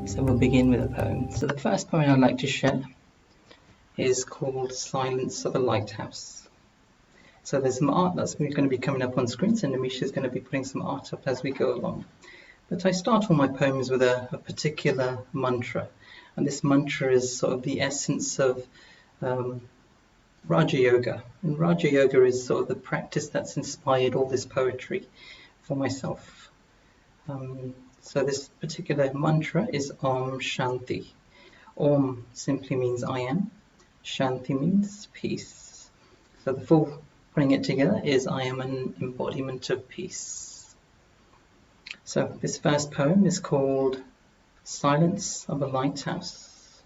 So we'll begin with a poem. So the first poem I'd like to share is called Silence of a Lighthouse. So there's some art that's going to be coming up on screen, so Namisha is going to be putting some art up as we go along. But I start all my poems with a particular mantra, and this mantra is sort of the essence of Raja Yoga. And Raja Yoga is sort of the practice that's inspired all this poetry for myself. So this particular mantra is Om Shanti. Om simply means I am. Shanti means peace. So the full putting it together is I am an embodiment of peace. So this first poem is called Silence of a Lighthouse.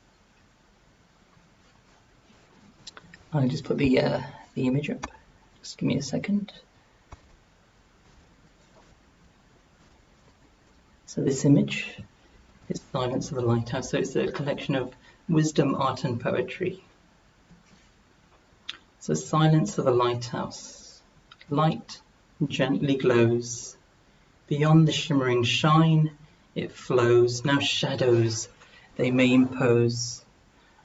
I'll just put the image up. Just give me a second. So this image is Silence of the Lighthouse. So it's a collection of wisdom, art and poetry. So Silence of a Lighthouse. Light gently glows. Beyond the shimmering shine it flows. Now shadows they may impose.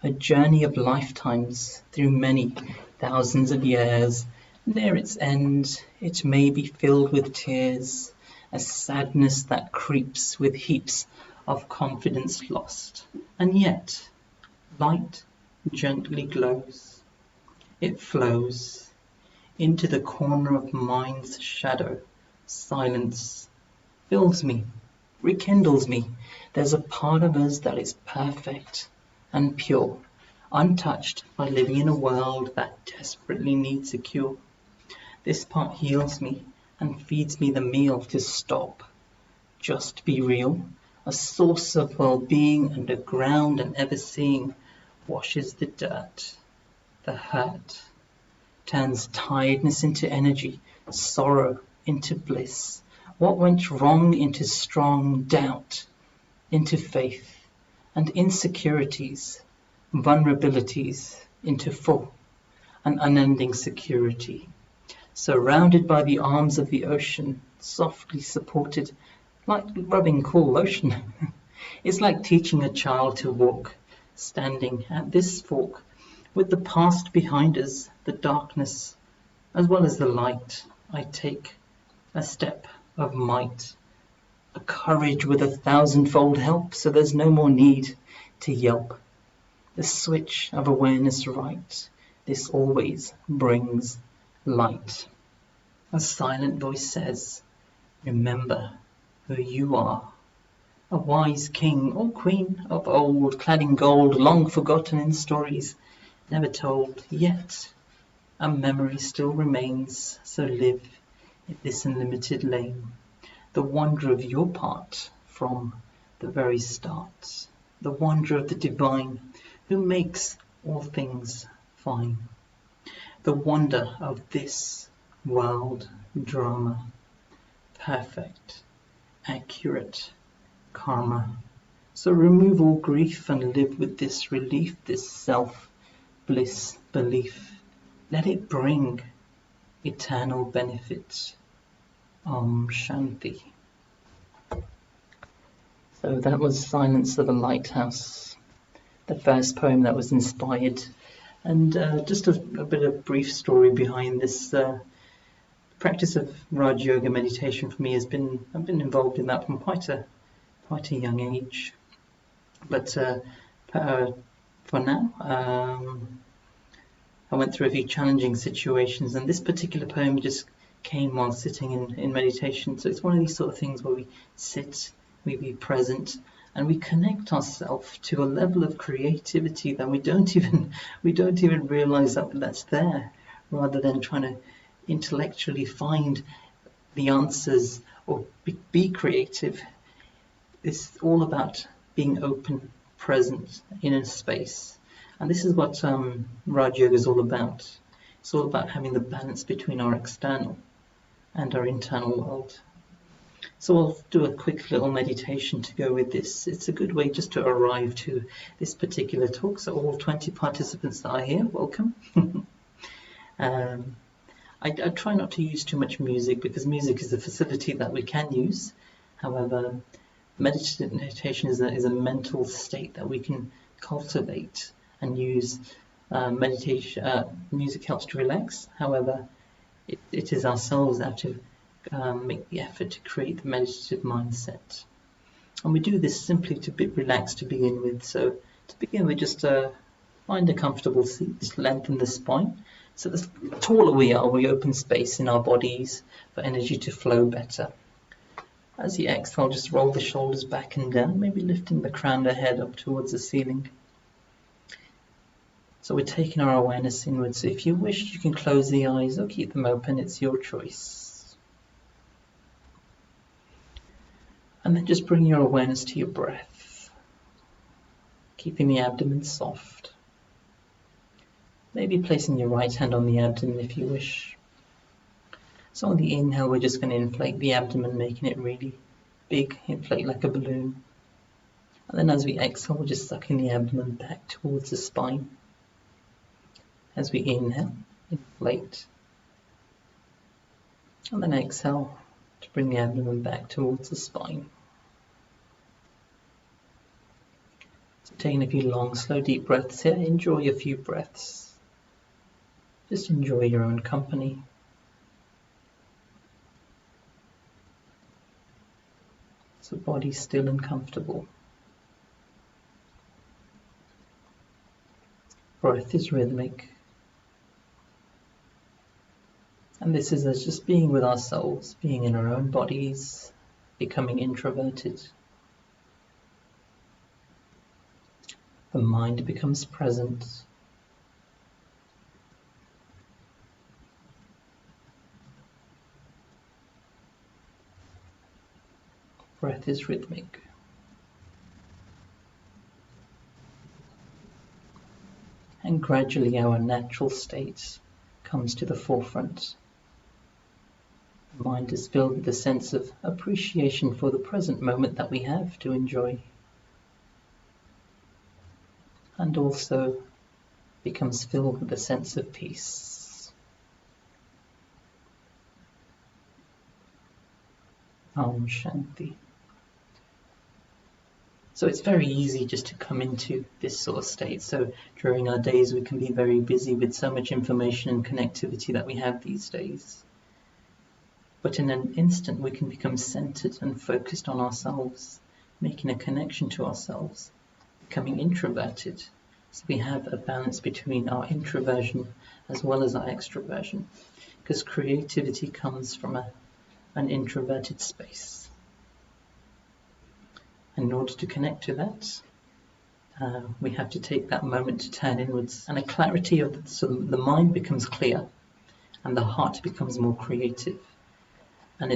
A journey of lifetimes through many thousands of years. Near its end it may be filled with tears. A sadness that creeps with heaps of confidence lost. And yet, light gently glows. It flows into the corner of mind's shadow. Silence fills me, rekindles me. There's a part of us that is perfect and pure, untouched by living in a world that desperately needs a cure. This part heals me and feeds me the meal to stop, just be real, a source of well-being underground and ever-seeing, washes the dirt, the hurt, turns tiredness into energy, sorrow into bliss, what went wrong into strong doubt, into faith, and insecurities, vulnerabilities into full and unending security. Surrounded by the arms of the ocean, softly supported, like rubbing cool lotion. It's like teaching a child to walk, standing at this fork, with the past behind us, the darkness, as well as the light. I take a step of might, a courage with 1,000-fold help, so there's no more need to yelp. The switch of awareness right, this always brings light. A silent voice says, remember who you are. A wise king or queen of old, clad in gold, long forgotten in stories, never told, yet a memory still remains, so live in this unlimited lane. The wonder of your part from the very start, the wonder of the divine who makes all things fine. The wonder of this world drama, perfect, accurate karma. So remove all grief and live with this relief, this self-bliss belief. Let it bring eternal benefit. Om Shanti. So that was Silence of a Lighthouse, the first poem that was inspired. And just a bit of brief story behind this practice of Raj Yoga meditation for me has been, I've been involved in that from quite a young age. But for now, I went through a few challenging situations, and this particular poem just came while sitting in meditation. So it's one of these sort of things where we sit, we be present, and we connect ourselves to a level of creativity that we don't even realize that's there, rather than trying to intellectually find the answers or be creative. It's all about being open, present in a space. And this is what Raj Yoga is all about. It's all about having the balance between our external and our internal world. So I'll do a quick little meditation to go with this. It's a good way just to arrive to this particular talk. So all 20 participants that are here, welcome. I try not to use too much music because music is a facility that we can use. However, Meditative meditation is a mental state that we can cultivate and use. Music helps to relax. However, it is ourselves that have to make the effort to create the meditative mindset. And we do this simply to be relaxed to begin with. So to begin with, just find a comfortable seat, lengthen the spine. So the taller we are, we open space in our bodies for energy to flow better. As you exhale, just roll the shoulders back and down, maybe lifting the crown of the head up towards the ceiling. So we're taking our awareness inwards. So if you wish, you can close the eyes or keep them open. It's your choice. And then just bring your awareness to your breath, keeping the abdomen soft. Maybe placing your right hand on the abdomen if you wish. So on the inhale, we're just going to inflate the abdomen, making it really big, inflate like a balloon. And then as we exhale, we're just sucking the abdomen back towards the spine. As we inhale, inflate. And then exhale to bring the abdomen back towards the spine. So taking a few long, slow, deep breaths here. Enjoy a few breaths. Just enjoy your own company. So body still and comfortable. Breath is rhythmic. And this is us just being with ourselves, being in our own bodies, becoming introverted. The mind becomes present. Breath is rhythmic. And gradually our natural state comes to the forefront. The mind is filled with a sense of appreciation for the present moment that we have to enjoy. And also becomes filled with a sense of peace. Om Shanti. So it's very easy just to come into this sort of state. So during our days we can be very busy with so much information and connectivity that we have these days. But in an instant we can become centered and focused on ourselves, making a connection to ourselves, becoming introverted. So we have a balance between our introversion as well as our extroversion, because creativity comes from an introverted space. In order to connect to that, we have to take that moment to turn inwards, and a clarity of so the mind becomes clear and the heart becomes more creative. And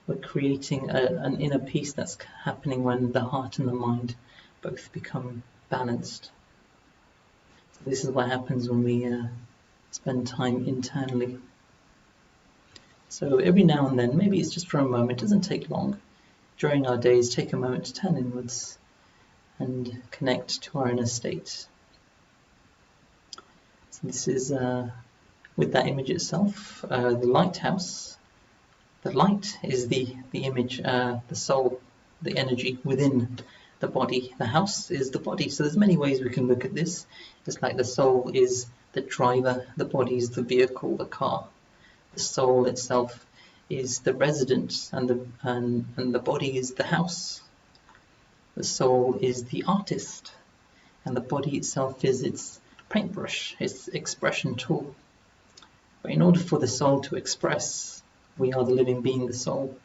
we're creating an inner peace that's happening when the heart and the mind both become balanced. So this is what happens when we spend time internally. So every now and then, maybe it's just for a moment, it doesn't take long. During our days, take a moment to turn inwards and connect to our inner state. So this is, with that image itself, the lighthouse. The light is the image, the soul, the energy within the body. The house is the body. So there's many ways we can look at this. It's like the soul is the driver, the body is the vehicle, the car. The soul itself is the resident, and the body is the house. The soul is the artist, and the body itself is its paintbrush, its expression tool. But in order for the soul to express, we are the living being, the soul,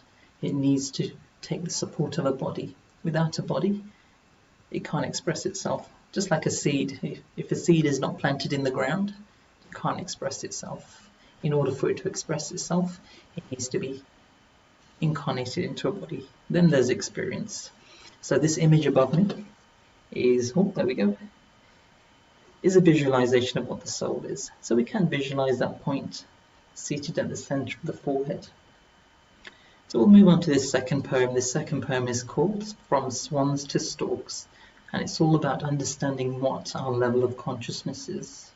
it needs to take the support of a body. Without a body, it can't express itself. Just like a seed, if a seed is not planted in the ground, it can't express itself. In order for it to express itself, it needs to be incarnated into a body. Then there's experience. So this image above me is, there we go, is a visualization of what the soul is. So we can visualize that point seated at the center of the forehead. So we'll move on to this second poem. This second poem is called From Swans to Storks, and it's all about understanding what our level of consciousness is.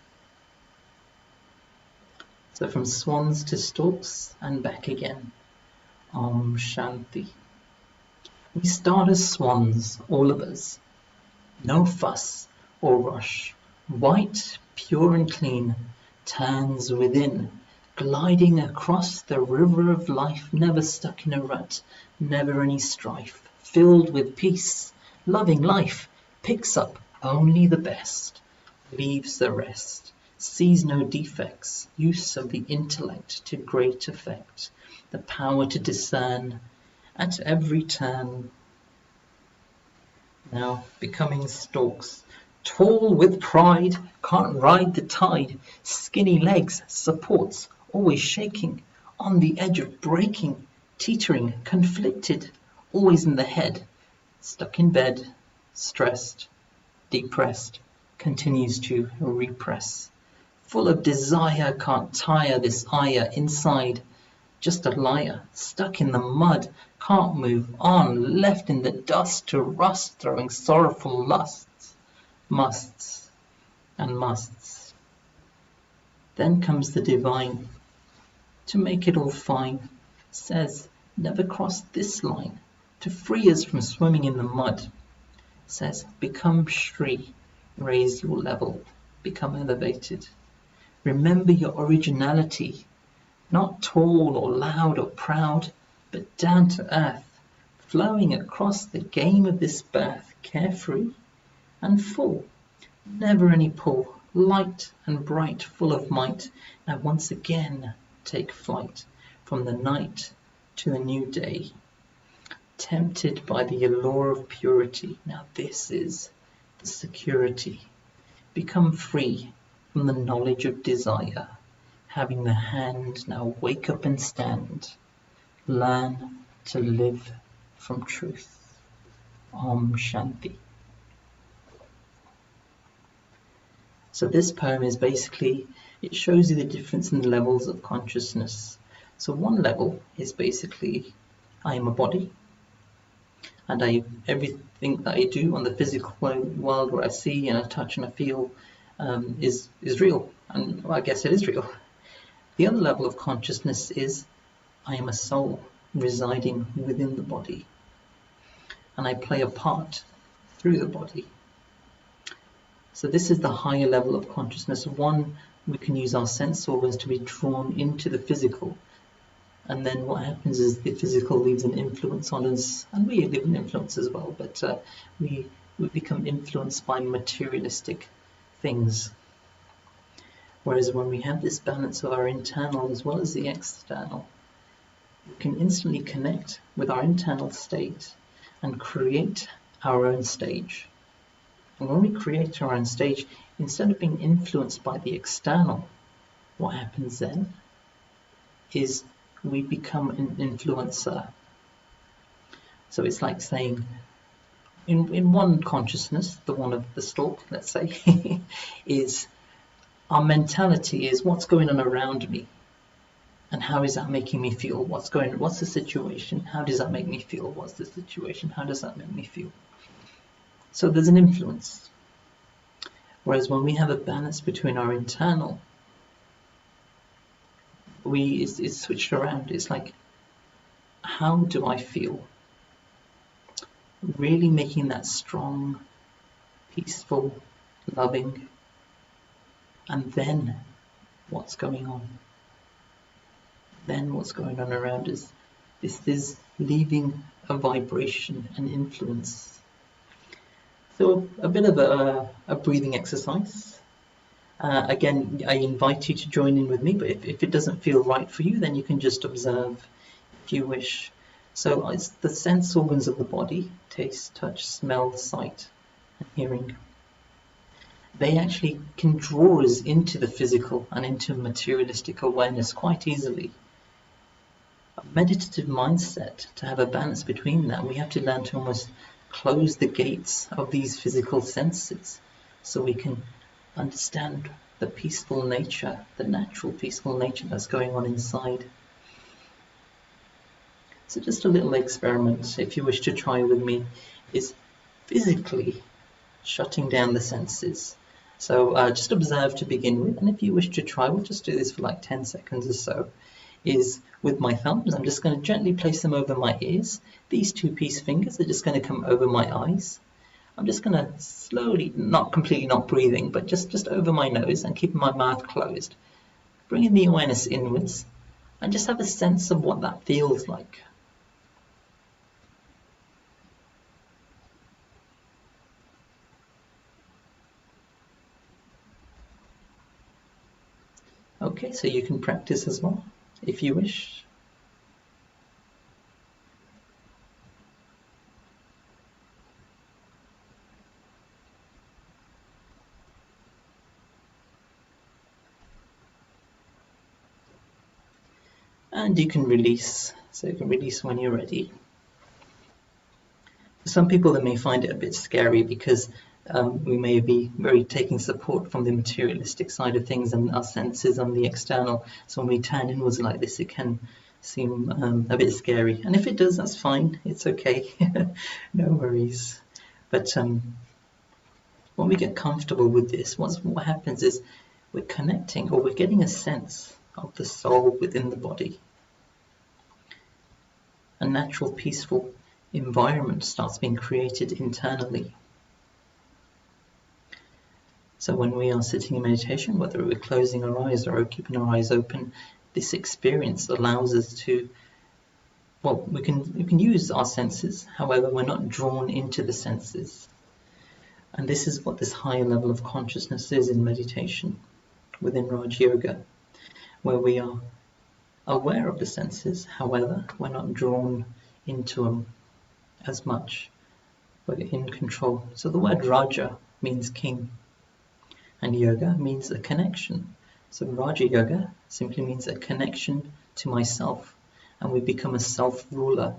So from swans to storks and back again. Om Shanti. We start as swans, all of us. No fuss or rush. White, pure and clean, turns within, gliding across the river of life, never stuck in a rut, never any strife, filled with peace, loving life, picks up only the best, leaves the rest, sees no defects, use of the intellect to great effect, the power to discern at every turn. Now becoming stalks, tall with pride, can't ride the tide, skinny legs, supports, always shaking, on the edge of breaking, teetering, conflicted, always in the head, stuck in bed, stressed, depressed, continues to repress. Full of desire, can't tire this ire inside, just a liar, stuck in the mud, can't move on, left in the dust to rust, throwing sorrowful lusts, musts and musts. Then comes the divine, to make it all fine, says, never cross this line, to free us from swimming in the mud, says, become Shri, raise your level, become elevated. Remember your originality, not tall or loud or proud, but down to earth, flowing across the game of this birth, carefree and full, never any pull, light and bright, full of might. Now once again take flight from the night to a new day, tempted by the allure of purity. Now this is the security. Become free from the knowledge of desire, having the hand, now wake up and stand. Learn to live from truth. Om Shanti. So this poem is basically, it shows you the difference in the levels of consciousness. So one level is basically, I am a body, and everything that I do on the physical world, where I see and I touch and I feel, is real, and well, I guess it is real. The other level of consciousness is, I am a soul residing within the body, and I play a part through the body. So this is the higher level of consciousness. One, we can use our sense organs to be drawn into the physical, and then what happens is the physical leaves an influence on us, and we leave an influence as well, but we become influenced by materialistic things. Whereas when we have this balance of our internal as well as the external, we can instantly connect with our internal state and create our own stage. And when we create our own stage, instead of being influenced by the external, what happens then is we become an influencer. So it's like saying, in one consciousness, the one of the stalk, let's say, is our mentality is what's going on around me, and how is that making me feel? What's the situation? How does that make me feel? What's the situation? How does that make me feel? So there's an influence. Whereas when we have a balance between our internal, it's switched around. It's like, how do I feel? Really making that strong, peaceful, loving, and then what's going on? Then what's going on around us? This is leaving a vibration, an influence. So a bit of a breathing exercise. Again, I invite you to join in with me, but if it doesn't feel right for you, then you can just observe if you wish. So it's the sense organs of the body, taste, touch, smell, sight, and hearing. They actually can draw us into the physical and into materialistic awareness quite easily. A meditative mindset, to have a balance between that, we have to learn to almost close the gates of these physical senses so we can understand the peaceful nature, the natural peaceful nature that's going on inside. So just a little experiment, if you wish to try with me, is physically shutting down the senses. So just observe to begin with, and if you wish to try, we'll just do this for like 10 seconds or so. is with my thumbs, I'm just going to gently place them over my ears. These two peace fingers are just going to come over my eyes. I'm just going to slowly, not completely not breathing, but just over my nose and keeping my mouth closed. Bringing the awareness inwards and just have a sense of what that feels like. Okay, so you can practice as well, if you wish. And you can release, so you can release when you're ready. For some people, they may find it a bit scary because we may be very taking support from the materialistic side of things and our senses on the external. So when we turn inwards like this, it can seem a bit scary. And if it does, that's fine. It's okay. No worries. But when we get comfortable with this, what happens is we're connecting, or we're getting a sense of the soul within the body. A natural, peaceful environment starts being created internally. So when we are sitting in meditation, whether we're closing our eyes or keeping our eyes open, this experience allows us to, well, we can use our senses, however, we're not drawn into the senses. And this is what this higher level of consciousness is in meditation, within Raj Yoga, where we are aware of the senses, however, we're not drawn into them as much, but in control. So the word Raja means king, and yoga means a connection. So Raja Yoga simply means a connection to myself, and we become a self-ruler,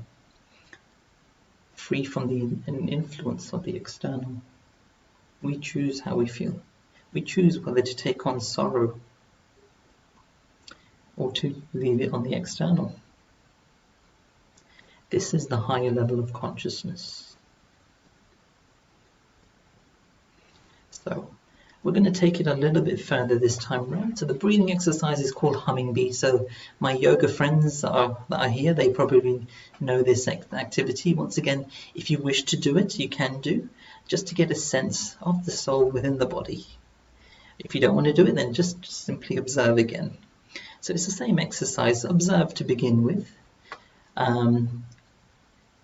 free from the influence of the external. We choose how we feel. We choose whether to take on sorrow or to leave it on the external. This is the higher level of consciousness. So we're going to take it a little bit further this time around. So the breathing exercise is called Humming Bee. So my yoga friends that are here, they probably know this activity. Once again, if you wish to do it, you can do, just to get a sense of the soul within the body. If you don't want to do it, then just simply observe again. So it's the same exercise. Observe to begin with.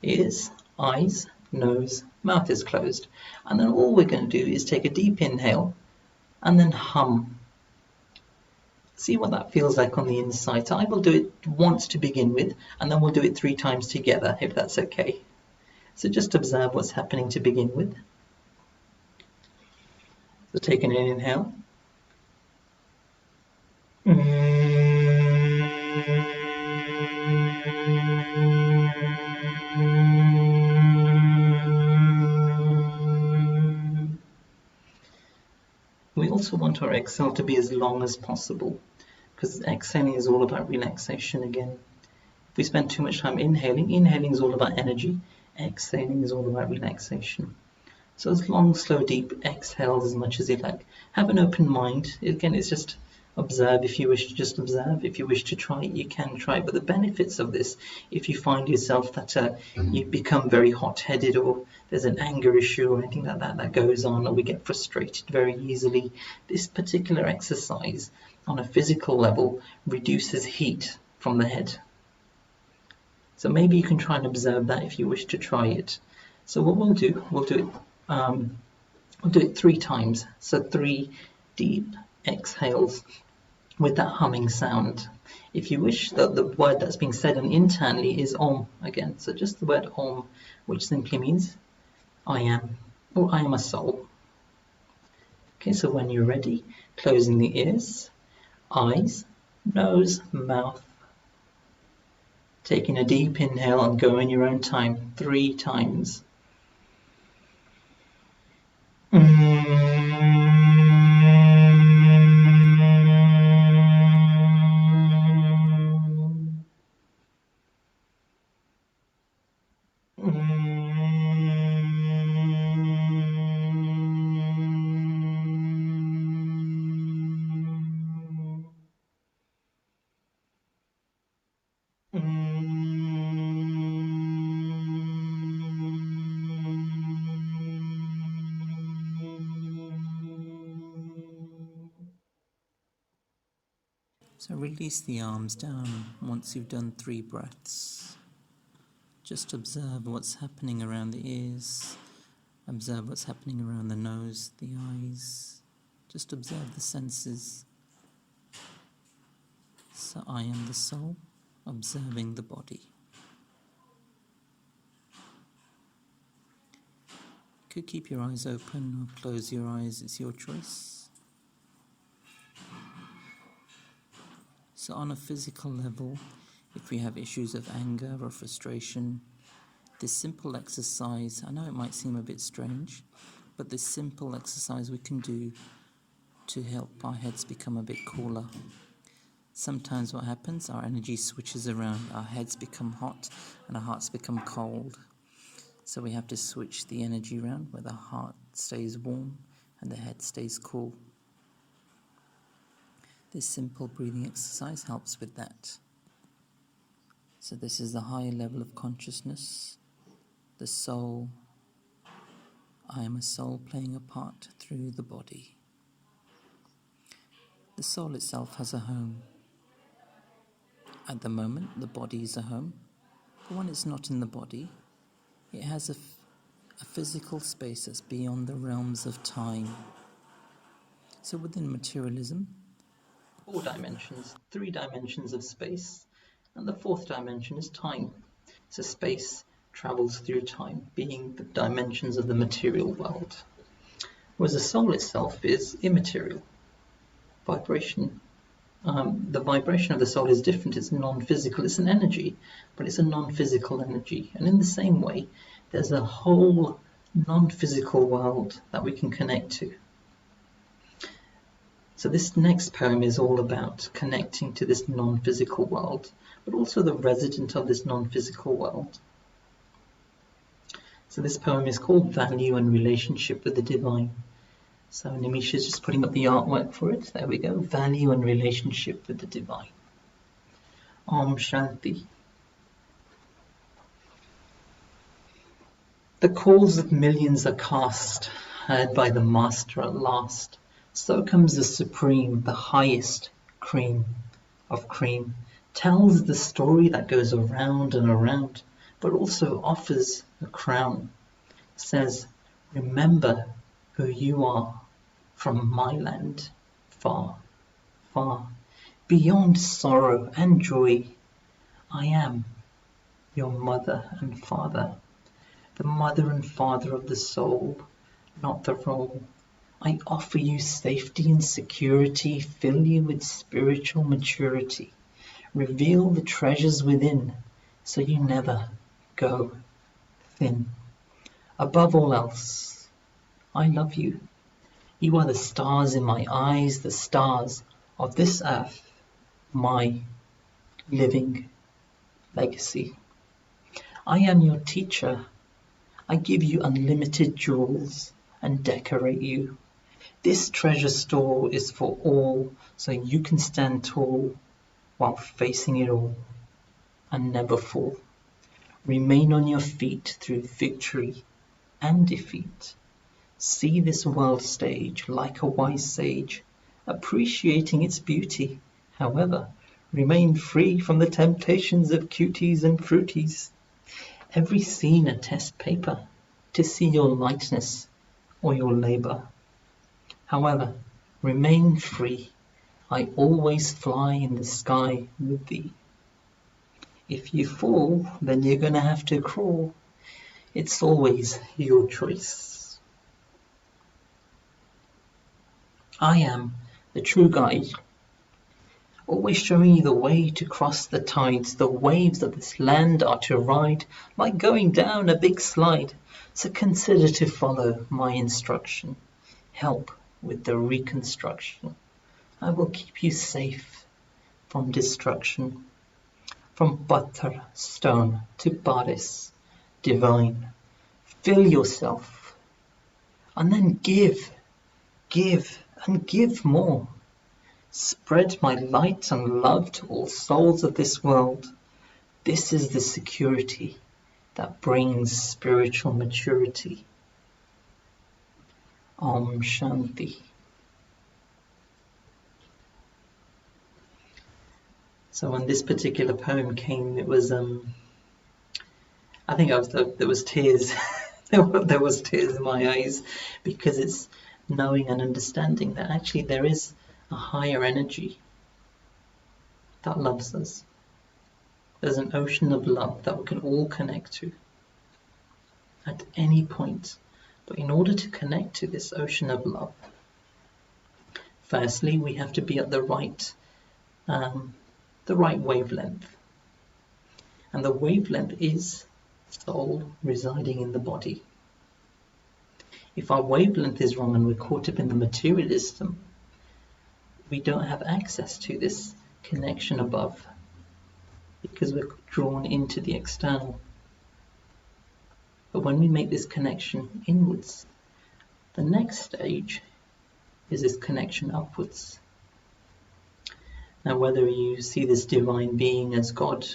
Ears, eyes, nose, mouth is closed. And then all we're going to do is take a deep inhale and then hum. See what that feels like on the inside. So I will do it once to begin with, and then we'll do it 3 times together, if that's okay. So just observe what's happening to begin with. So taking an inhale. We also want our exhale to be as long as possible, because exhaling is all about relaxation again. If we spend too much time inhaling is all about energy, exhaling is all about relaxation. So as long, slow, deep exhales as much as you like. Have an open mind. Again, it's just observe. If you wish to just observe, if you wish to try it, you can try it. But the benefits of this, if you find yourself that you become very hot-headed, or there's an anger issue or anything like that goes on, or we get frustrated very easily, this particular exercise on a physical level reduces heat from the head. So maybe you can try and observe that if you wish to try it. So what we'll do it 3 times. So 3 deep exhales with that humming sound. If you wish, the word that's being said internally is Om again. So just the word Om, which simply means I am, or I am a soul. Okay, so when you're ready, closing the ears, eyes, nose, mouth. Taking a deep inhale and go in your own time 3 times. So release the arms down once you've done 3 breaths. Just observe what's happening around the ears. Observe what's happening around the nose, the eyes. Just observe the senses. So I am the soul, observing the body. You could keep your eyes open or close your eyes, it's your choice. So on a physical level, if we have issues of anger or frustration, this simple exercise, I know it might seem a bit strange, but this simple exercise we can do to help our heads become a bit cooler. Sometimes what happens, our energy switches around, our heads become hot and our hearts become cold. So we have to switch the energy around where the heart stays warm and the head stays cool. This simple breathing exercise helps with that. So this is the higher level of consciousness, the soul. I am a soul playing a part through the body. The soul itself has a home. At the moment, the body is a home, but when it's not in the body, it has a physical space that's beyond the realms of time. So within materialism, 4 dimensions, 3 dimensions of space, and the 4th dimension is time. So space travels through time, being the dimensions of the material world. Whereas the soul itself is immaterial. Vibration. The vibration of the soul is different, it's non-physical, it's an energy, but it's a non-physical energy. And in the same way, there's a whole non-physical world that we can connect to. So this next poem is all about connecting to this non-physical world, but also the resident of this non-physical world. So this poem is called Value and Relationship with the Divine. So Nimisha's just putting up the artwork for it. There we go. Value and Relationship with the Divine. Om Shanti. The calls of millions are cast, heard by the Master at last. So comes the supreme, the highest cream of cream, tells the story that goes around and around, but also offers a crown. Says, remember who you are from my land, far, far, beyond sorrow and joy. I am your mother and father, the mother and father of the soul, not the role. I offer you safety and security, fill you with spiritual maturity, reveal the treasures within, so you never go thin. Above all else, I love you. You are the stars in my eyes, the stars of this earth, my living legacy. I am your teacher. I give you unlimited jewels and decorate you. This treasure store is for all, so you can stand tall while facing it all and never fall. Remain on your feet through victory and defeat. See this world stage like a wise sage, appreciating its beauty. However, remain free from the temptations of cuties and fruities. Every scene a test paper to see your lightness or your labor. However, remain free. I always fly in the sky with thee. If you fall, then you're gonna have to crawl. It's always your choice. I am the true guide, always showing you the way to cross the tides. The waves of this land are to ride, like going down a big slide. So consider to follow my instruction. Help with the reconstruction. I will keep you safe from destruction. From butter, stone to bodice divine. Fill yourself and then give and give more. Spread my light and love to all souls of this world. This is the security that brings spiritual maturity. Om Shanti. So when this particular poem came, it was I think there was tears. There was tears in my eyes, because it's knowing and understanding that actually there is a higher energy that loves us. There's an ocean of love that we can all connect to at any point. But in order to connect to this ocean of love, firstly, we have to be at the right wavelength. And the wavelength is soul residing in the body. If our wavelength is wrong and we're caught up in the materialism, we don't have access to this connection above, because we're drawn into the external. But when we make this connection inwards, the next stage is this connection upwards. Now, whether you see this divine being as God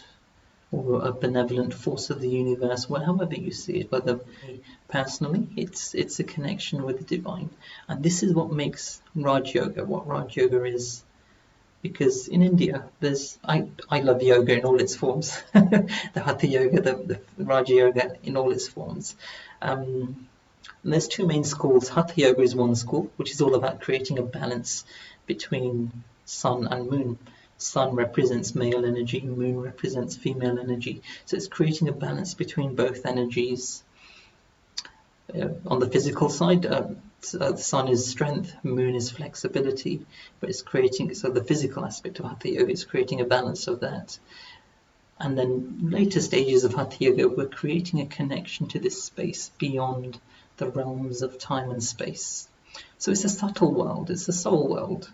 or a benevolent force of the universe, however you see it, whether personally, it's a connection with the divine. And this is what makes Raj Yoga what Raj Yoga is. Because in India, I love yoga in all its forms, the Hatha Yoga, the Raja Yoga in all its forms. And there's two main schools. Hatha Yoga is one school, which is all about creating a balance between sun and moon. Sun represents male energy, moon represents female energy. So it's creating a balance between both energies. On the physical side, the sun is strength, moon is flexibility, but it's creating, so the physical aspect of Hatha Yoga is creating a balance of that. And then later stages of Hatha Yoga, we're creating a connection to this space beyond the realms of time and space. So it's a subtle world, it's a soul world.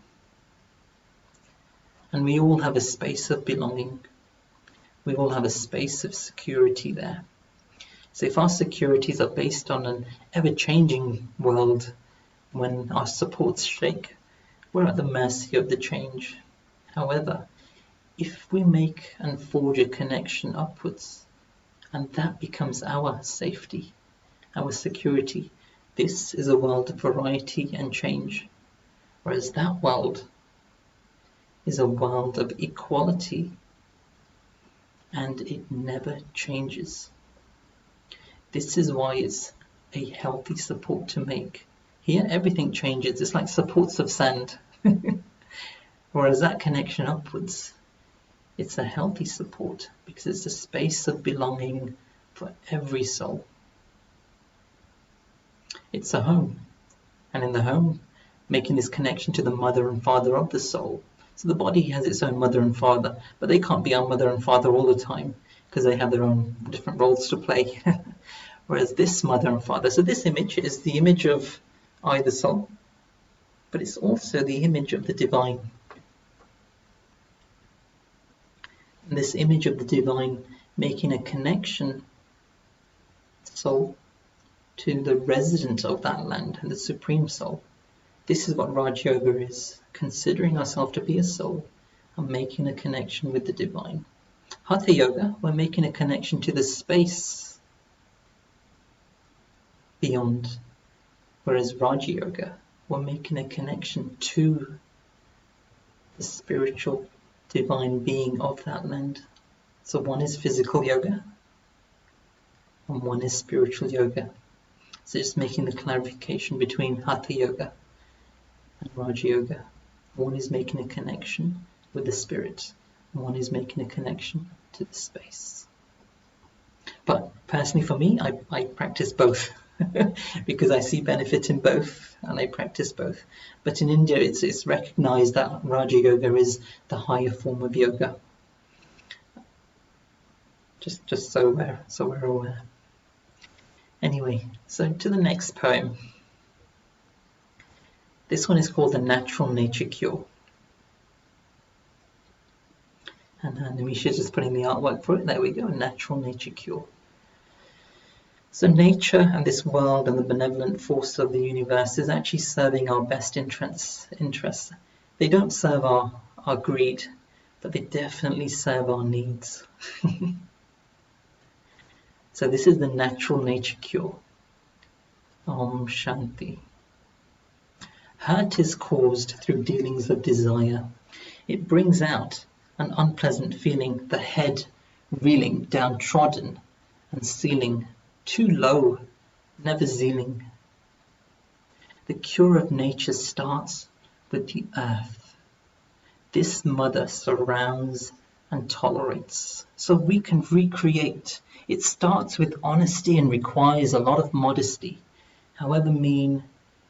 And we all have a space of belonging. We all have a space of security there. So if our securities are based on an ever-changing world, when our supports shake, we're at the mercy of the change. However, if we make and forge a connection upwards, and that becomes our safety, our security, this is a world of variety and change. Whereas that world is a world of equality, and it never changes. This is why it's a healthy support to make. Here, everything changes. It's like supports of sand. Whereas that connection upwards, it's a healthy support, because it's a space of belonging for every soul. It's a home. And in the home, making this connection to the mother and father of the soul. So the body has its own mother and father, but they can't be our mother and father all the time, because they have their own different roles to play. Whereas this mother and father, so this image is the image of either soul, but it's also the image of the divine. And this image of the divine making a connection, soul, to the resident of that land, and the supreme soul. This is what Raj Yoga is, considering ourselves to be a soul and making a connection with the divine. Hatha Yoga, we're making a connection to the space beyond. Whereas Raja Yoga, we're making a connection to the spiritual divine being of that land. So one is physical yoga and one is spiritual yoga. So just making the clarification between Hatha Yoga and Raja Yoga. One is making a connection with the spirit, and one is making a connection to the space. But personally for me, I practice both. Because I see benefit in both, and I practice both. But in India, it's recognized that Raja Yoga is the higher form of yoga. Just so we're aware. Anyway, so to the next poem. This one is called The Natural Nature Cure. And Namisha's just putting the artwork for it. There we go, Natural Nature Cure. So nature and this world and the benevolent force of the universe is actually serving our best interests. They don't serve our greed, but they definitely serve our needs. So this is the natural nature cure. Om Shanti. Hurt is caused through dealings of desire. It brings out an unpleasant feeling, the head reeling, downtrodden and ceiling, too low, never zealing. The cure of nature starts with the earth. This mother surrounds and tolerates, so we can recreate. It starts with honesty and requires a lot of modesty. However mean,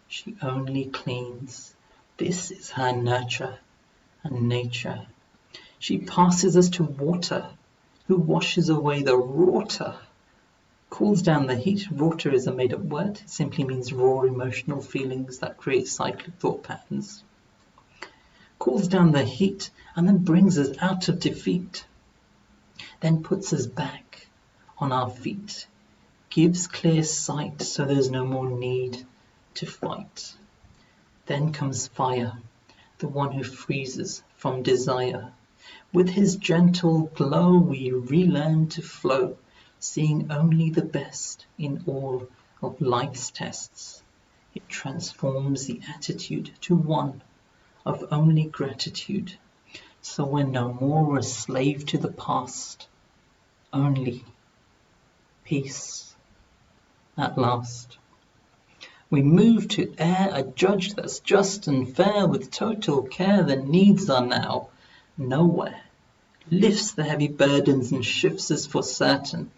she only cleans. This is her nurture and nature. She passes us to water, who washes away the rorter, cools down the heat. Rorter is a made-up word. It simply means raw emotional feelings that create cyclic thought patterns. Cools down the heat and then brings us out of defeat. Then puts us back on our feet. Gives clear sight so there's no more need to fight. Then comes fire, the one who frees us from desire. With his gentle glow we relearn to flow, seeing only the best in all of life's tests. It transforms the attitude to one of only gratitude. So we're no more a slave to the past, only peace at last. We move to air a judge that's just and fair, with total care the needs are now nowhere. Lifts the heavy burdens and shifts us for certain,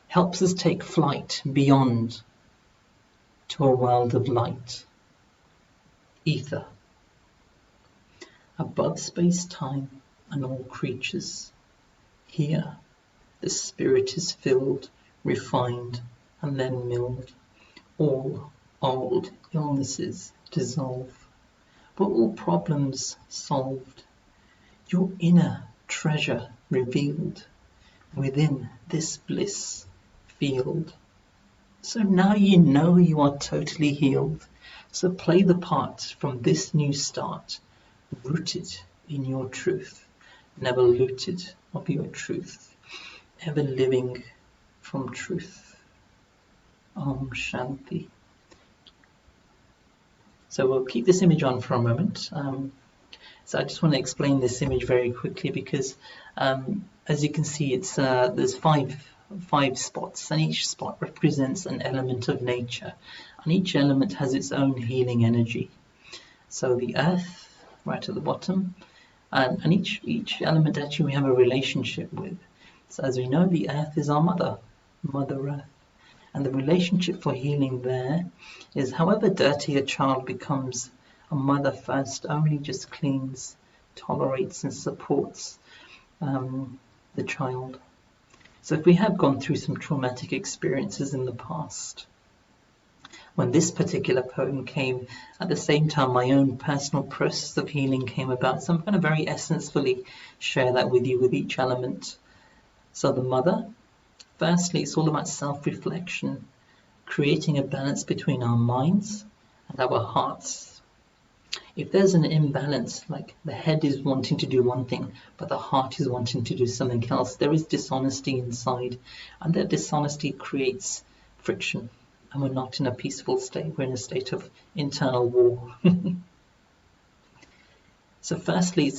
helps us take flight beyond to a world of light. Ether. Above space-time and all creatures. Here the spirit is filled, refined and then milled. All old illnesses dissolve, but all problems solved. Your inner treasure revealed within this bliss field. So now you know you are totally healed. So play the part from this new start, rooted in your truth, never looted of your truth, ever living from truth. Om Shanti. So we'll keep this image on for a moment. So I just want to explain this image very quickly because, as you can see, it's there's five spots, and each spot represents an element of nature, and each element has its own healing energy. So the earth, right at the bottom, and each element actually we have a relationship with. So as we know, the earth is our mother, Mother Earth. And the relationship for healing there is, however dirty a child becomes, a mother first only just cleans, tolerates and supports the child. So if we have gone through some traumatic experiences in the past, when this particular poem came, at the same time my own personal process of healing came about. So I'm going to very essentially share that with you with each element. So the mother, firstly, it's all about self-reflection, creating a balance between our minds and our hearts. If there's an imbalance, like the head is wanting to do one thing, but the heart is wanting to do something else, there is dishonesty inside, and that dishonesty creates friction, and we're not in a peaceful state, we're in a state of internal war. So firstly,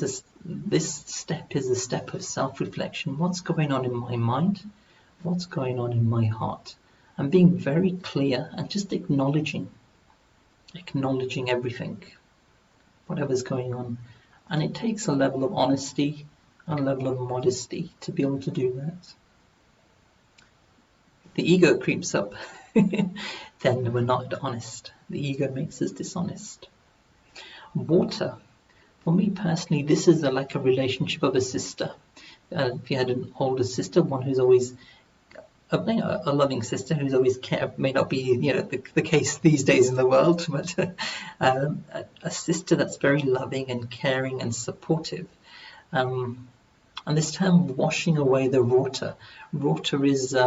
this step is a step of self-reflection. What's going on in my mind? What's going on in my heart? And being very clear and just acknowledging everything, whatever's going on. And it takes a level of honesty and a level of modesty to be able to do that. If the ego creeps up, then we're not honest. The ego makes us dishonest. Water. For me personally, this is like a relationship of a sister. If you had an older sister, one who's always a loving sister who's always cared, may not be the case these days in the world, but a sister that's very loving and caring and supportive. And this term washing away the rorter. Rorter is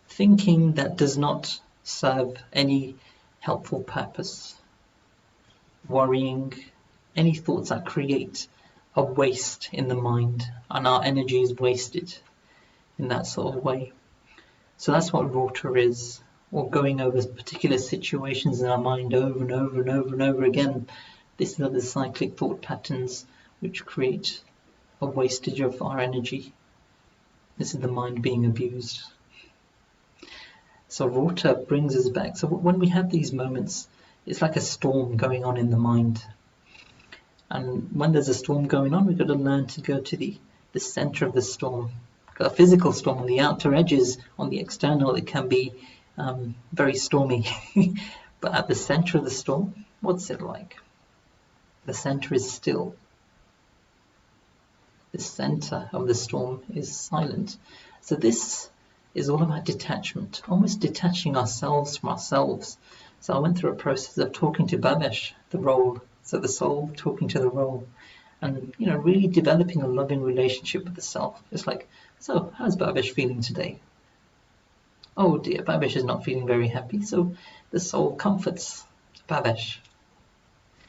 thinking that does not serve any helpful purpose. Worrying, any thoughts that create a waste in the mind, and our energy is wasted in that sort of way. So that's what rorter is, or going over particular situations in our mind over and over and over and over again. These are the cyclic thought patterns which create a wastage of our energy. This is the mind being abused. So water brings us back. So when we have these moments, it's like a storm going on in the mind. And when there's a storm going on, we've got to learn to go to the center of the storm. A physical storm on the outer edges, on the external, it can be very stormy. But at the center of the storm, what's it like? The center is still. The center of the storm is silent. So this is all about detachment, almost detaching ourselves from ourselves. So I went through a process of talking to Bhavesh, the role, so the soul talking to the role, and really developing a loving relationship with the self. It's like, so how's Bhavesh feeling today? Oh dear, Bhavesh is not feeling very happy. So the soul comforts Bhavesh.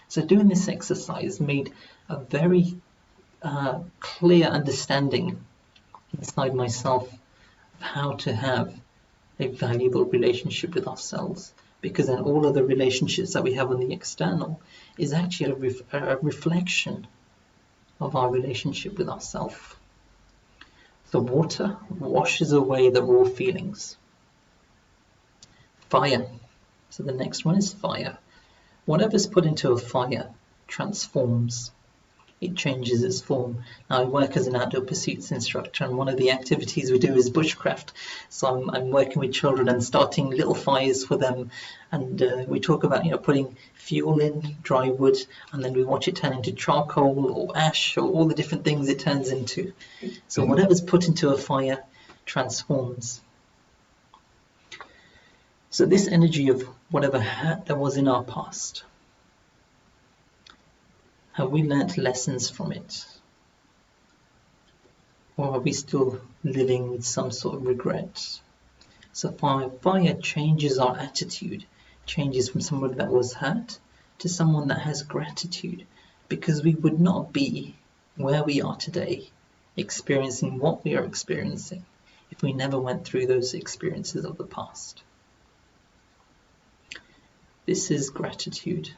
So doing this exercise made a very clear understanding inside myself of how to have a valuable relationship with ourselves, because then all of the relationships that we have on the external is actually a reflection of our relationship with ourselves. So water washes away the raw feelings. Fire. So the next one is fire. Whatever's put into a fire transforms. It changes its form. Now I work as an outdoor pursuits instructor, and one of the activities we do is bushcraft. So I'm working with children and starting little fires for them, and we talk about putting fuel in, dry wood, and then we watch it turn into charcoal or ash or all the different things it turns into. So whatever's put into a fire transforms. So this energy of whatever hurt there was in our past, have we learnt lessons from it? Or are we still living with some sort of regret? So fire changes our attitude, changes from somebody that was hurt to someone that has gratitude, because we would not be where we are today, experiencing what we are experiencing, if we never went through those experiences of the past. This is gratitude.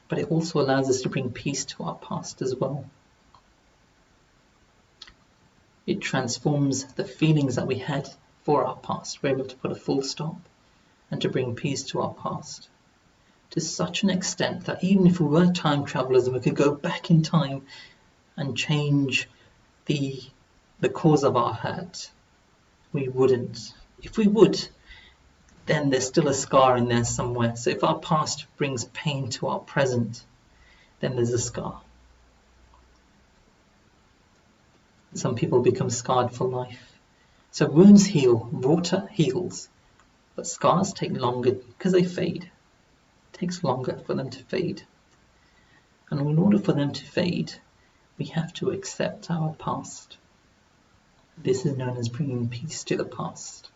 But it also allows us to bring peace to our past as well. It transforms the feelings that we had for our past. We're able to put a full stop and to bring peace to our past, to such an extent that even if we were time travelers and we could go back in time and change the cause of our hurt, we wouldn't. If we would, then there's still a scar in there somewhere. So if our past brings pain to our present, then there's a scar. Some people become scarred for life. So wounds heal, water heals, but scars take longer because they fade. It takes longer for them to fade. And in order for them to fade, we have to accept our past. This is known as bringing peace to the past.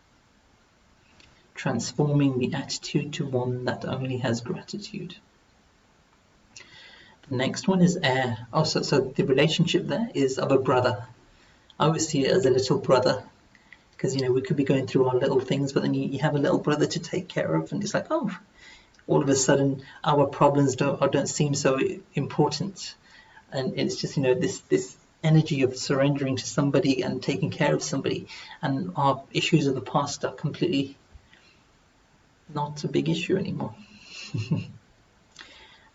Transforming the attitude to one that only has gratitude. The next one is air. So the relationship there is of a brother. I always see it as a little brother, because we could be going through our little things, but then you have a little brother to take care of, and it's like, oh, all of a sudden our problems don't seem so important, and it's just this energy of surrendering to somebody and taking care of somebody, and our issues of the past are completely not a big issue anymore.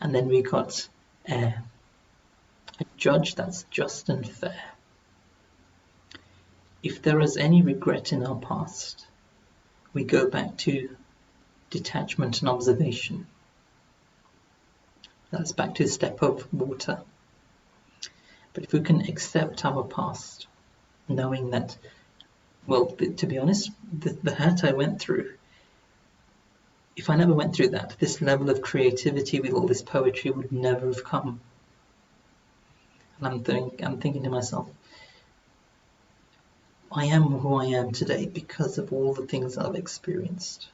And then we got air, a judge that's just and fair. If there is any regret in our past, we go back to detachment and observation. That's back to the step of water. But if we can accept our past, knowing that, well, to be honest, the hurt I went through, if I never went through that, this level of creativity with all this poetry would never have come. And I'm thinking to myself, I am who I am today because of all the things I've experienced.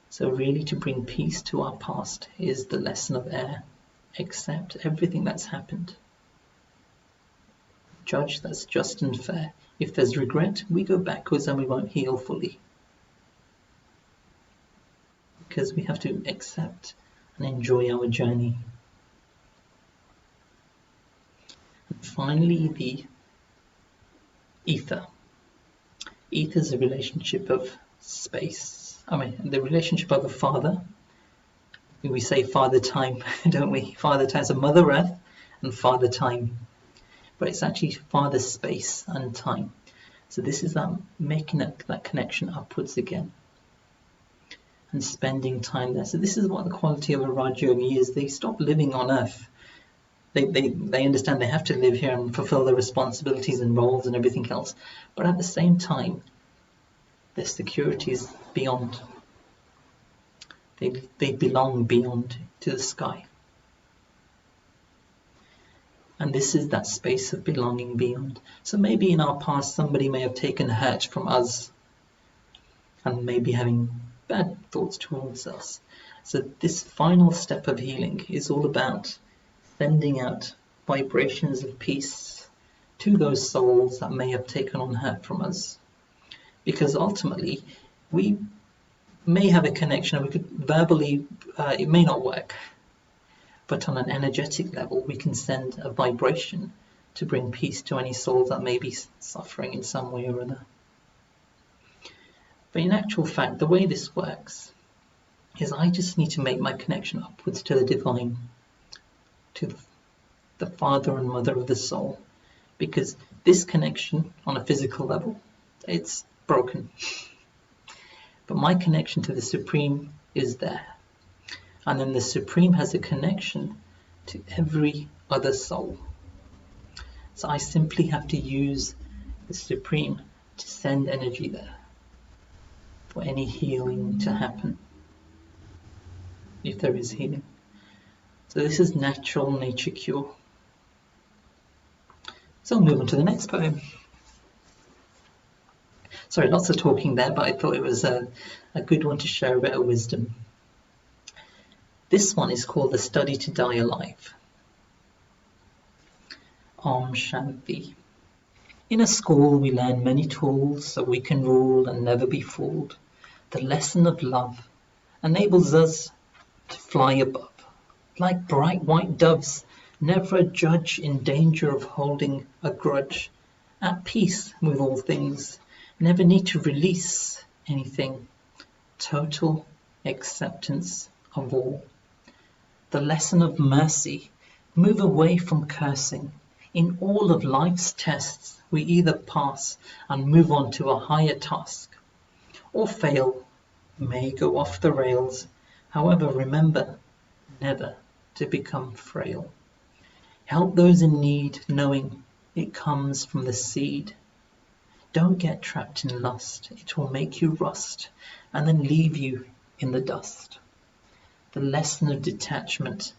So really, to bring peace to our past is the lesson of air. Accept everything that's happened. Judge that's just and fair. If there's regret, we go backwards and we won't heal fully. Because we have to accept and enjoy our journey. Finally, the ether. Ether is a relationship of space. The relationship of a father. We say father time, don't we? Father time, so Mother Earth and father time. But it's actually father space and time. So this is that making that connection upwards again and spending time there. So this is what the quality of a Raj Yogi is. They stop living on earth. They understand they have to live here and fulfill their responsibilities and roles and everything else. But at the same time, their security is beyond. They belong beyond to the sky. And this is that space of belonging beyond. So maybe in our past somebody may have taken hurt from us and maybe having bad thoughts towards us. So this final step of healing is all about sending out vibrations of peace to those souls that may have taken on hurt from us. Because ultimately we may have a connection and we could verbally, it may not work. But on an energetic level, we can send a vibration to bring peace to any souls that may be suffering in some way or other. But in actual fact, the way this works is I just need to make my connection upwards to the divine, to the father and mother of the soul. Because this connection on a physical level, it's broken. But my connection to the Supreme is there. And then the Supreme has a connection to every other soul. So I simply have to use the Supreme to send energy there for any healing to happen, if there is healing. So this is natural nature cure. So I'll move on to the next poem. Sorry, lots of talking there, but I thought it was a good one to share a bit of wisdom. This one is called The Study to Die Alive. Om Shanti. In a school we learn many tools so we can rule and never be fooled. The lesson of love enables us to fly above. Like bright white doves, never a judge in danger of holding a grudge. At peace with all things, never need to release anything. Total acceptance of all. The lesson of mercy, move away from cursing. In all of life's tests, we either pass and move on to a higher task, or fail, may go off the rails. However, remember never to become frail. Help those in need, knowing it comes from the seed. Don't get trapped in lust, it will make you rust and then leave you in the dust. The lesson of detachment.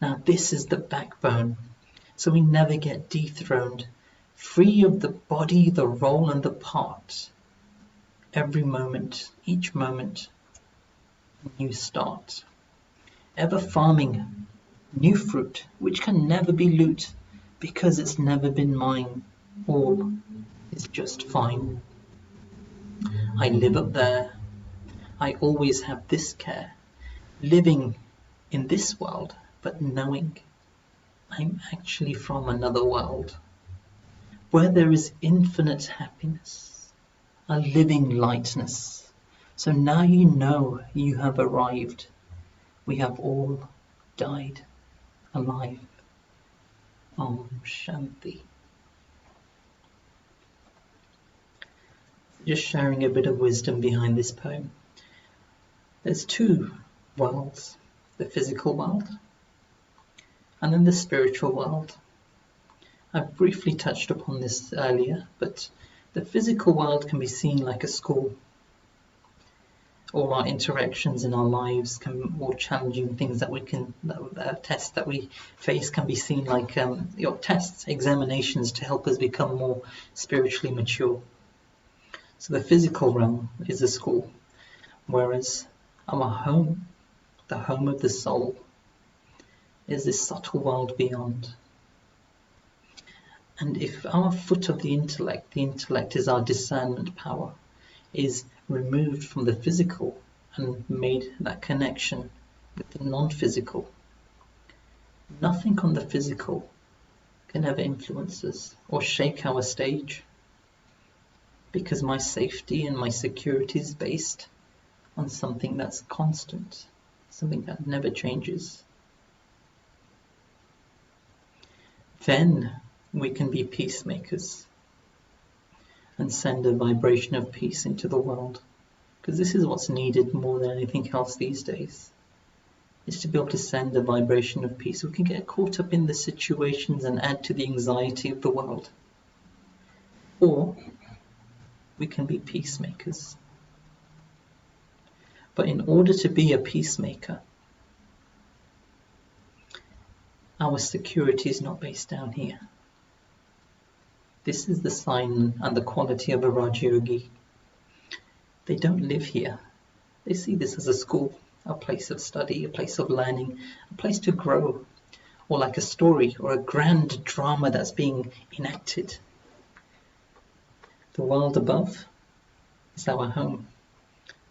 Now this is the backbone, so we never get dethroned, free of the body, the role and the part. Every moment, each moment, a new start. Ever farming new fruit, which can never be loot, because it's never been mine. All is just fine. I live up there. I always have this care. Living in this world, but knowing I'm actually from another world, where there is infinite happiness, a living lightness. So now you know you have arrived. We have all died alive. Om Shanti. Just sharing a bit of wisdom behind this poem. There's two worlds, the physical world and then the spiritual world. I've briefly touched upon this earlier, but the physical world can be seen like a school. All our interactions in our lives, all challenging things that we can, tests that we face can be seen like your tests, examinations to help us become more spiritually mature. So the physical realm is a school, whereas our home, the home of the soul, is this subtle world beyond. And if our foot of the intellect is our discernment power, is removed from the physical and made that connection with the non-physical, nothing on the physical can never influence us or shake our stage, because my safety and my security is based on something that's constant, something that never changes. Then we can be peacemakers and send a vibration of peace into the world, because this is what's needed more than anything else these days, is to be able to send a vibration of peace. We can get caught up in the situations and add to the anxiety of the world, or we can be peacemakers. But in order to be a peacemaker, our security is not based down here. This is the sign and the quality of a Raj Yogi. They don't live here. They see this as a school, a place of study, a place of learning, a place to grow, or like a story or a grand drama that's being enacted. The world above is our home.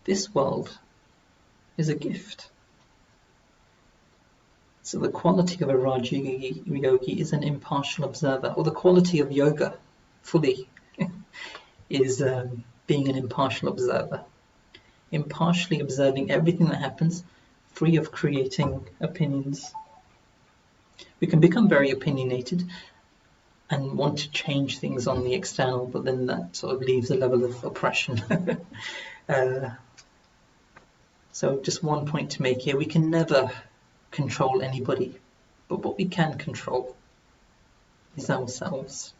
This world is a gift. So the quality of a Raj Yogi is an impartial observer, or the quality of yoga fully is being an impartial observer, impartially observing everything that happens, free of creating opinions. We can become very opinionated and want to change things on the external, but then that sort of leaves a level of oppression. So just one point to make here: we can never control anybody, but what we can control is ourselves.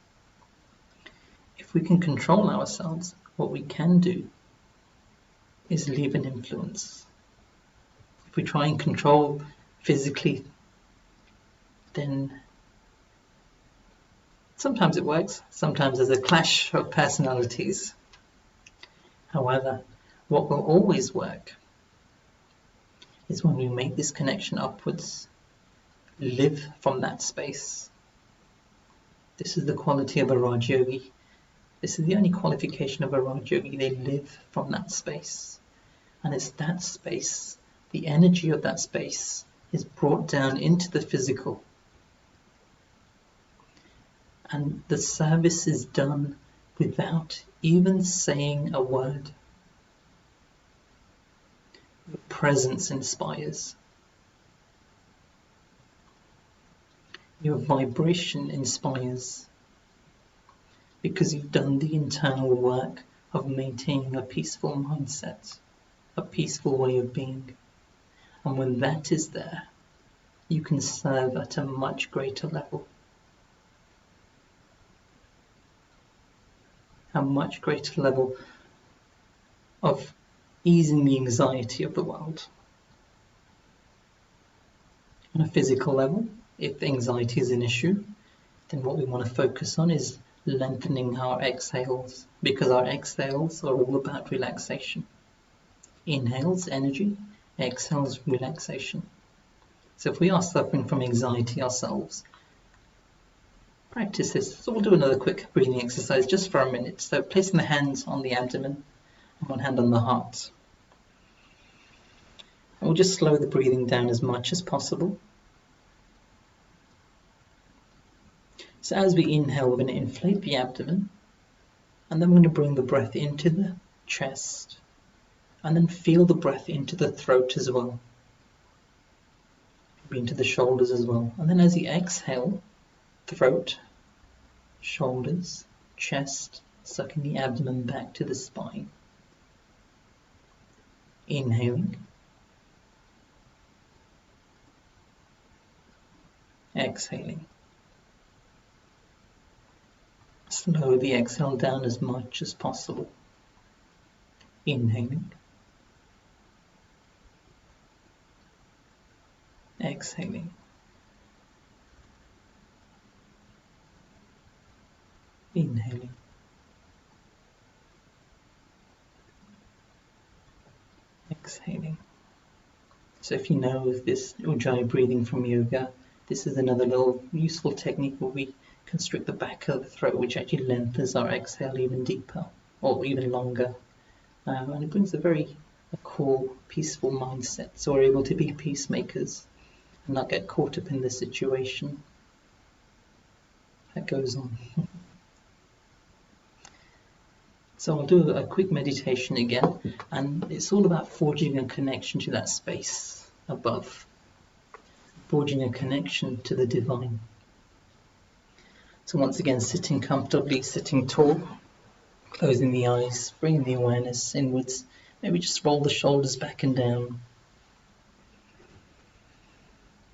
If we can control ourselves, what we can do is leave an influence. If we try and control physically, then sometimes it works, sometimes there's a clash of personalities. However, what will always work is when we make this connection upwards, live from that space. This is the quality of a Raj Yogi. This is the only qualification of a Raj Yogi. They live from that space. And it's that space, the energy of that space, is brought down into the physical. And the service is done without even saying a word. Your presence inspires. Your vibration inspires, because you've done the internal work of maintaining a peaceful mindset, a peaceful way of being. And when that is there, you can serve at a much greater level. A much greater level of easing the anxiety of the world. On a physical level, if anxiety is an issue, then what we want to focus on is lengthening our exhales, because our exhales are all about relaxation. Inhales, energy; exhales, relaxation. So if we are suffering from anxiety ourselves, practice this. So we'll do another quick breathing exercise just for a minute. So placing the hands on the abdomen and one hand on the heart. And we'll just slow the breathing down as much as possible. So as we inhale, we're going to inflate the abdomen, and then we're going to bring the breath into the chest, and then feel the breath into the throat as well, into the shoulders as well. And then as you exhale, throat, shoulders, chest, sucking the abdomen back to the spine. Inhaling. Exhaling. Slow the exhale down as much as possible. Inhaling. Exhaling. Inhaling. Exhaling. So if you know this Ujjayi breathing from yoga, this is another little useful technique where we constrict the back of the throat, which actually lengthens our exhale even deeper or even longer. And it brings a cool, peaceful mindset. So we're able to be peacemakers and not get caught up in the situation. that goes on. So I'll do a quick meditation again, and it's all about forging a connection to that space above, forging a connection to the divine. So once again, sitting comfortably, sitting tall, closing the eyes, bringing the awareness inwards. Maybe just roll the shoulders back and down.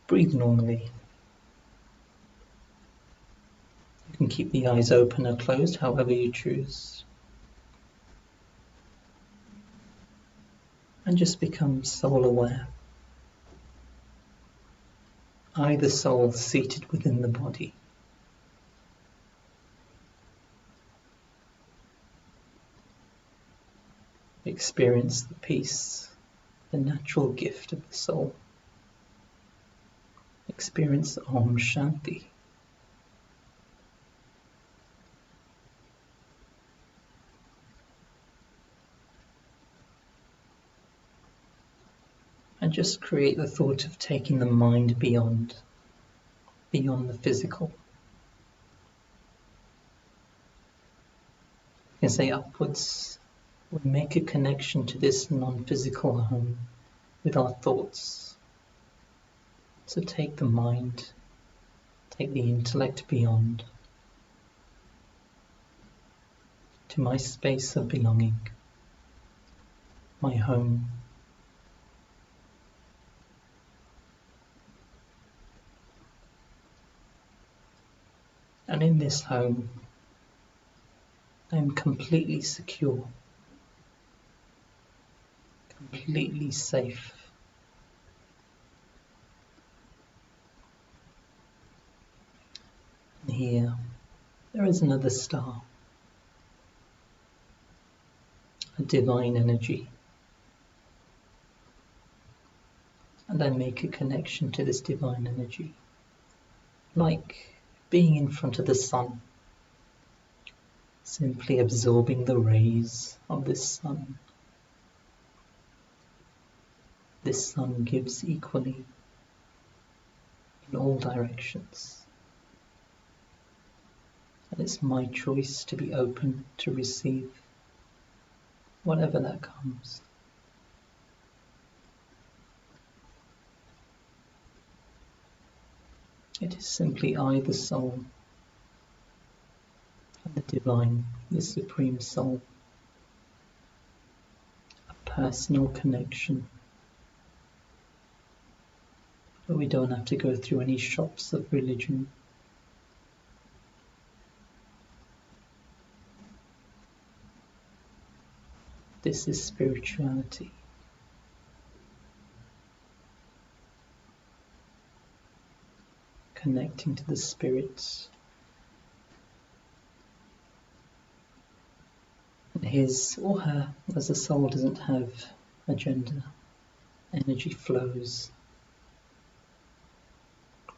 Breathe normally. You can keep the eyes open or closed, however you choose. And just become soul aware. I, the soul, seated within the body. Experience the peace, the natural gift of the soul. Experience Om Shanti. And just create the thought of taking the mind beyond the physical. You can say upwards. We make a connection to this non-physical home with our thoughts. So take the mind, take the intellect beyond, to my space of belonging, my home. And in this home, I am completely secure, completely safe. And here, there is another star, a divine energy. And I make a connection to this divine energy, like being in front of the sun, simply absorbing the rays of this sun. This sun gives equally in all directions. And it's my choice to be open to receive whatever that comes. It is simply I, the soul, and the divine, the supreme soul. A personal connection where we don't have to go through any shops of religion. This is spirituality. Connecting to the spirits. And his or her, as the soul doesn't have a gender, energy flows.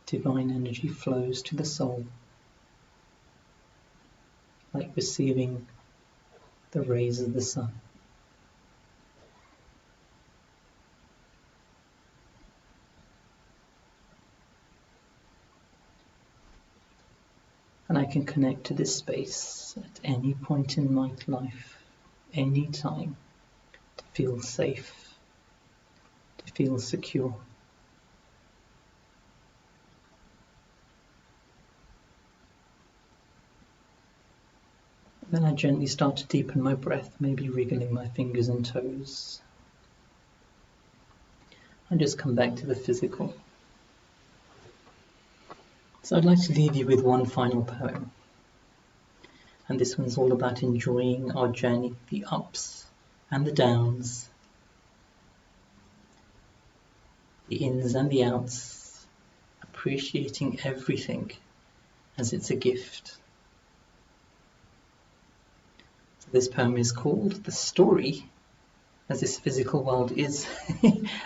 Divine energy flows to the soul, like receiving the rays of the sun. And I can connect to this space at any point in my life, any time, to feel safe, to feel secure. Then I gently start to deepen my breath, maybe wriggling my fingers and toes. And just come back to the physical. So I'd like to leave you with one final poem. And this one's all about enjoying our journey, the ups and the downs, the ins and the outs, appreciating everything as it's a gift. So this poem is called The Story, as this physical world is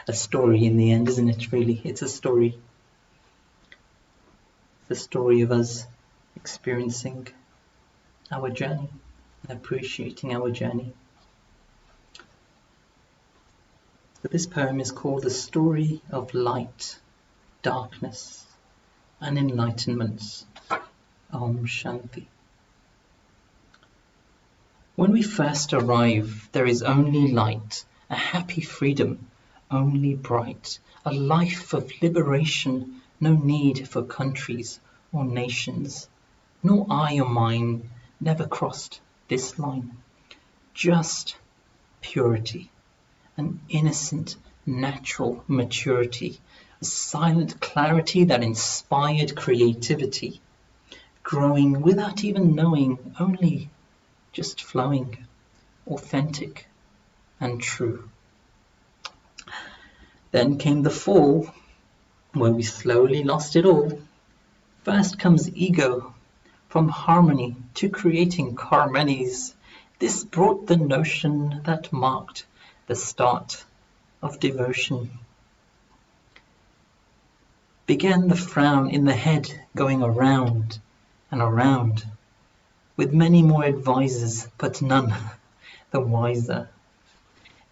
a story in the end, isn't it, really? It's a story. The story of us experiencing our journey and appreciating our journey. So this poem is called The Story of Light, Darkness and Enlightenment. Om Shanti. When we first arrive, there is only light, a happy freedom, only bright, a life of liberation, no need for countries or nations. Nor I or mine never crossed this line. Just purity, an innocent, natural maturity, a silent clarity that inspired creativity, growing without even knowing, only just flowing, authentic and true. Then came the fall, where we slowly lost it all. First comes ego, from harmony to creating harmonies. This brought the notion that marked the start of devotion. Began the frown in the head going around and around, with many more advisers, but none the wiser.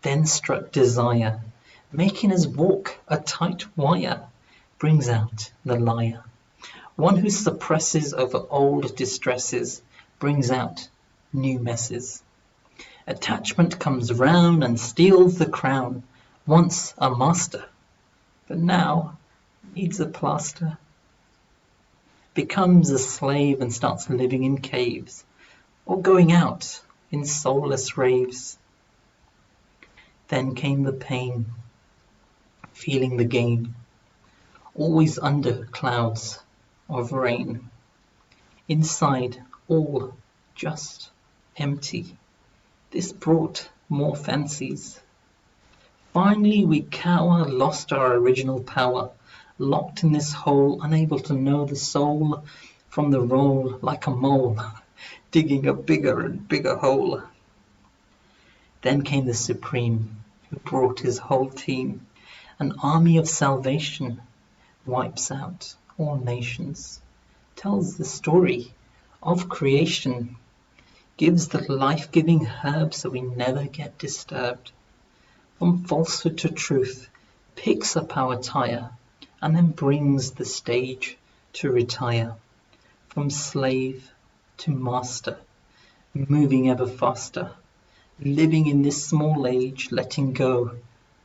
Then struck desire, making us walk a tight wire, brings out the liar. One who suppresses over old distresses, brings out new messes. Attachment comes round and steals the crown, once a master, but now needs a plaster. Becomes a slave and starts living in caves, or going out in soulless raves. Then came the pain, feeling the gain, always under clouds of rain. Inside all just empty. This brought more fancies. Finally we cower, lost our original power, locked in this hole, unable to know the soul from the roll, like a mole, digging a bigger and bigger hole. Then came the Supreme, who brought his whole team, an army of salvation, wipes out all nations, tells the story of creation, gives the life-giving herb so we never get disturbed. From falsehood to truth, picks up our tire, and then brings the stage to retire. From slave to master, moving ever faster, living in this small age, letting go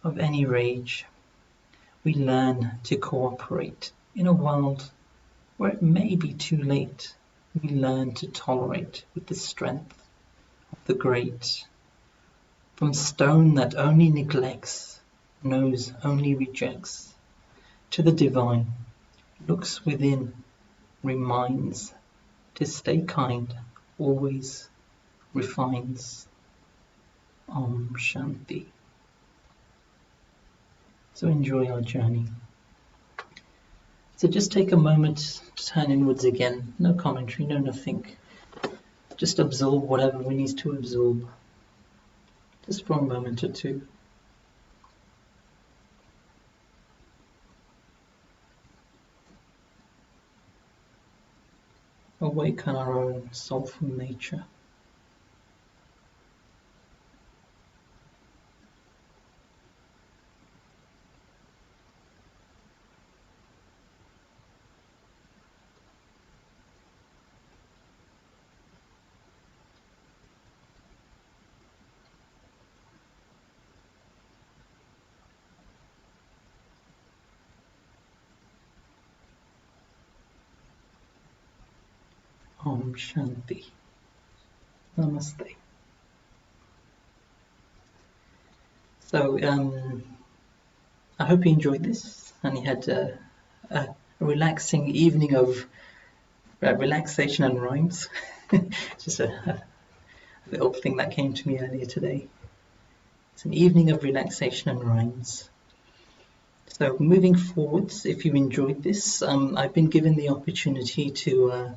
of any rage. We learn to cooperate in a world where it may be too late. We learn to tolerate with the strength of the great. From stone that only neglects, knows only rejects, to the divine, looks within, reminds, to stay kind, always refines. Om Shanti. So enjoy our journey. So just take a moment to turn inwards again. No commentary, no nothing. Just absorb whatever we need to absorb. Just for a moment or two. Awaken our own soulful nature. Om Shanti. Namaste. So, I hope you enjoyed this and you had a relaxing evening of relaxation and rhymes. Just a little thing that came to me earlier today. It's an evening of relaxation and rhymes. So moving forwards, if you enjoyed this, I've been given the opportunity to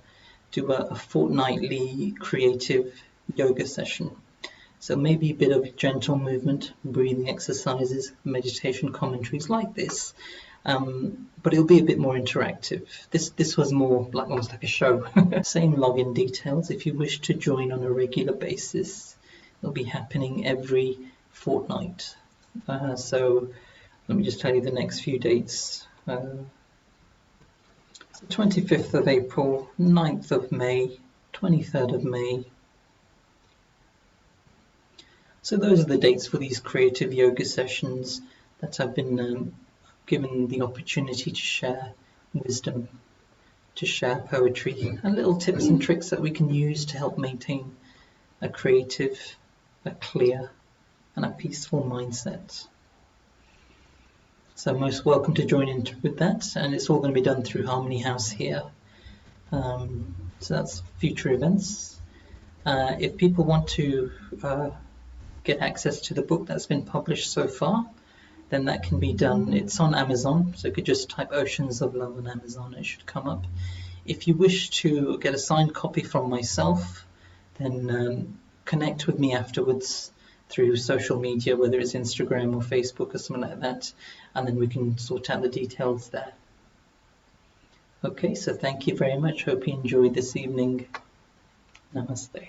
do a fortnightly creative yoga session. So maybe a bit of gentle movement, breathing exercises, meditation commentaries like this, but it'll be a bit more interactive. This was more like almost like a show. Same login details if you wish to join on a regular basis. It'll be happening every fortnight. So let me just tell you the next few dates. 25th of April, 9th of May, 23rd of May. So those are the dates for these creative yoga sessions that I've been given the opportunity to share wisdom, to share poetry, and little tips and tricks that we can use to help maintain a creative, a clear, and a peaceful mindset. So most welcome to join in with that, and it's all going to be done through Harmony House here. So that's future events. If people want to get access to the book that's been published so far, then that can be done. It's on Amazon, so you could just type Oceans of Love on Amazon, it should come up. If you wish to get a signed copy from myself, then connect with me afterwards through social media, whether it's Instagram or Facebook or something like that, and then we can sort out the details there. Okay, so thank you very much. Hope you enjoyed this evening. Namaste.